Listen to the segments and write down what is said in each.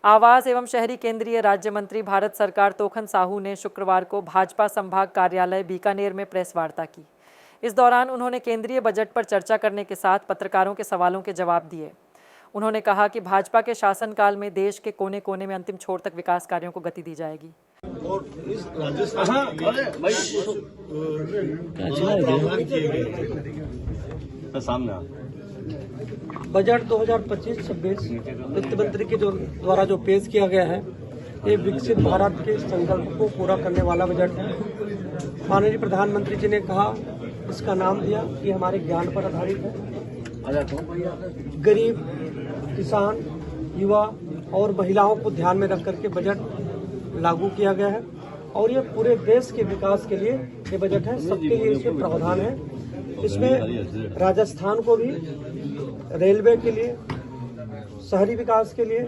आवास एवं शहरी केंद्रीय राज्य मंत्री भारत सरकार तोखन साहू ने शुक्रवार को भाजपा संभाग कार्यालय बीकानेर में प्रेस वार्ता की। इस दौरान उन्होंने केंद्रीय बजट पर चर्चा करने के साथ पत्रकारों के सवालों के जवाब दिए। उन्होंने कहा कि भाजपा के शासनकाल में देश के कोने कोने में अंतिम छोर तक विकास कार्यों को गति दी जाएगी। और इस राजस्थान सामने बजट 2025-26 वित्त मंत्री के द्वारा जो पेश किया गया है, ये विकसित भारत के संकल्प को पूरा करने वाला बजट है। माननीय प्रधानमंत्री जी ने कहा, इसका नाम दिया कि हमारे ज्ञान पर आधारित है। गरीब, किसान, युवा और महिलाओं को ध्यान में रख करके बजट लागू किया गया है और ये पूरे देश के विकास के लिए ये बजट है। सबके लिए इसमें प्रावधान है। इसमें राजस्थान को भी रेलवे के लिए, शहरी विकास के लिए,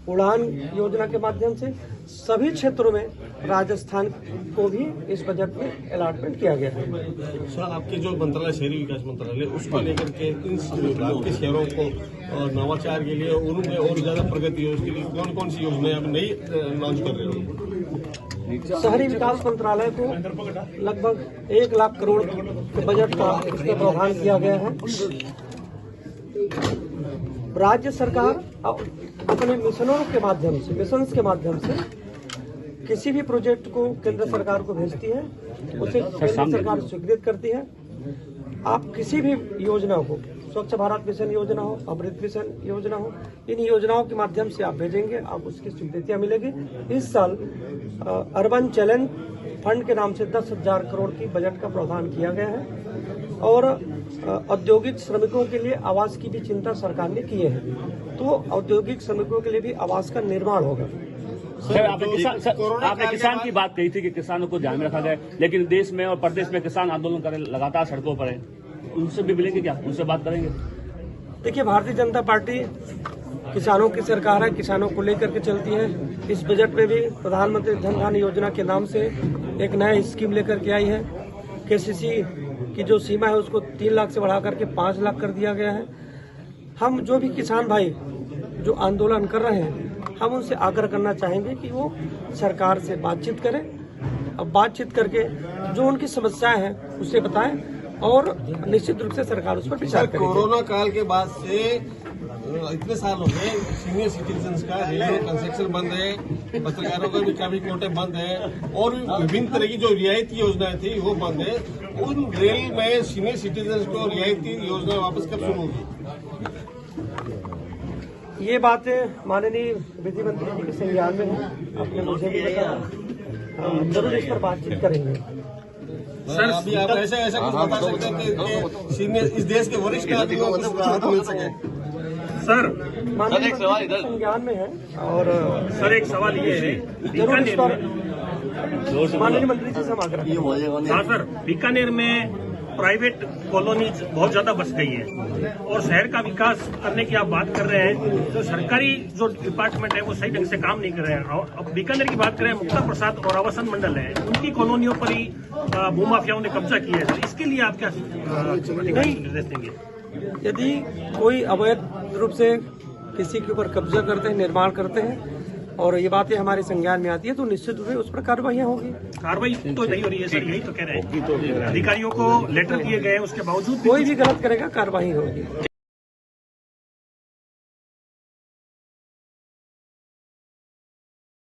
उड़ान योजना के माध्यम से सभी क्षेत्रों में राजस्थान को भी इस बजट में अलॉटमेंट किया गया है। सर, आपके जो मंत्रालय शहरी विकास मंत्रालय, उसको लेकर के इन आपके शहरों को नवाचार के लिए उनमें और ज्यादा प्रगति हो, उसके लिए कौन कौन सी योजनाएं आप नई लॉन्च कर रहे हो? शहरी विकास मंत्रालय को लगभग 1 लाख करोड़ के बजट का इसमें प्रावधान किया गया है। राज्य सरकार अपने मिशंस के माध्यम से किसी भी प्रोजेक्ट को केंद्र सरकार को भेजती है, उसे केंद्र सरकार स्वीकृत करती है। आप किसी भी योजना को, स्वच्छ भारत मिशन योजना हो, अमृत मिशन योजना हो, इन योजनाओं के माध्यम से आप भेजेंगे, आप उसकी स्वीकृतियां मिलेगी। इस साल अर्बन चैलेंज फंड के नाम से 10,000 करोड़ की बजट का प्रावधान किया गया है और औद्योगिक श्रमिकों के लिए आवास की भी चिंता सरकार ने की है, तो औद्योगिक श्रमिकों के लिए भी आवास का निर्माण होगा। सर, आपने किसान की बात कही थी कि किसानों को ध्यान में रखा जाए, लेकिन देश में और प्रदेश में किसान आंदोलन कर लगातार सड़कों पर है, उनसे भी मिलेंगे क्या? उनसे बात करेंगे? देखिए, भारतीय जनता पार्टी किसानों की सरकार है, किसानों को लेकर के चलती है। इस बजट में भी प्रधानमंत्री जन धन योजना के नाम से एक नया स्कीम लेकर के आई है। केसीसी की जो सीमा है उसको 3 लाख से बढ़ा करके 5 लाख कर दिया गया है। हम जो भी किसान भाई जो आंदोलन कर रहे हैं, हम उनसे आग्रह करना चाहेंगे कि वो सरकार से बातचीत करें। अब बातचीत करके जो उनकी समस्याएं हैं उसे बताएं और निश्चित रूप से सरकार उस पर विचार करेगी। कोरोना काल के बाद से इतने साल हो गए, सीनियर सिटीजन्स का रेलवे कंसेक्शन बंद है, पत्रकारों का भी काफी कोटे बंद है और विभिन्न तरह की जो रियायती योजनाएं थी वो बंद है। उन रेल में सीनियर सिटीजन्स को रियायती योजना वापस कब शुरू होगी? ये बातें माननीय विधि मंत्री जी के संज्ञान में है। आपने मुझे भी बताया, जरूर इस पर बातचीत करेंगे। सर, अभी आप ऐसा कुछ बता सकते हैं कि सीनियर इस देश के वरिष्ठ आदमियों को कुछ मिल सके? सर, एक सवाल इधर संज्ञान में है और सर एक सवाल ये है, जरूर इस पर माननीय मंत्री जी से आग्रह। हाँ सर, बीकानेर में प्राइवेट कॉलोनीज बहुत ज्यादा बस गई है और शहर का विकास करने की आप बात कर रहे हैं, तो सरकारी जो डिपार्टमेंट है वो सही ढंग से काम नहीं कर रहे हैं। और अब बीकानेर की बात करें, मुक्ता प्रसाद और आवासन मंडल है, उनकी कॉलोनियों पर ही भूमाफियाओं ने कब्जा किया है। तो इसके लिए आप क्या निर्देश देंगे? यदि कोई अवैध रूप से किसी के ऊपर कब्जा करते हैं, निर्माण करते हैं और ये बातें हमारे संज्ञान में आती है, तो निश्चित रूप से उस पर कार्रवाइयां होगी। कार्रवाई तो नहीं हो रही है सर, यही तो कह रहे हैं। अधिकारियों को लेटर दिए गए, उसके बावजूद कोई भी गलत करेगा कार्रवाई होगी।